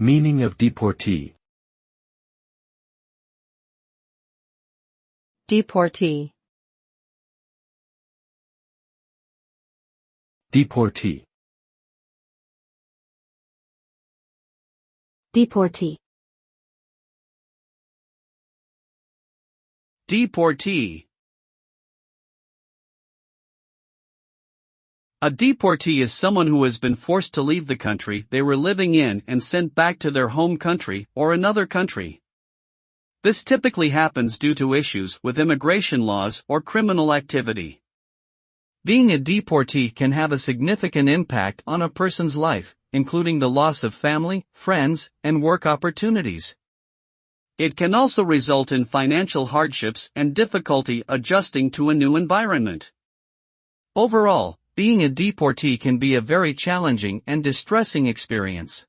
Meaning of deportee. Deportee. Deportee. Deportee. Deportee. A deportee is someone who has been forced to leave the country they were living in and sent back to their home country or another country. This typically happens due to issues with immigration laws or criminal activity. Being a deportee can have a significant impact on a person's life, including the loss of family, friends, and work opportunities. It can also result in financial hardships and difficulty adjusting to a new environment. Overall, being a deportee can be a very challenging and distressing experience.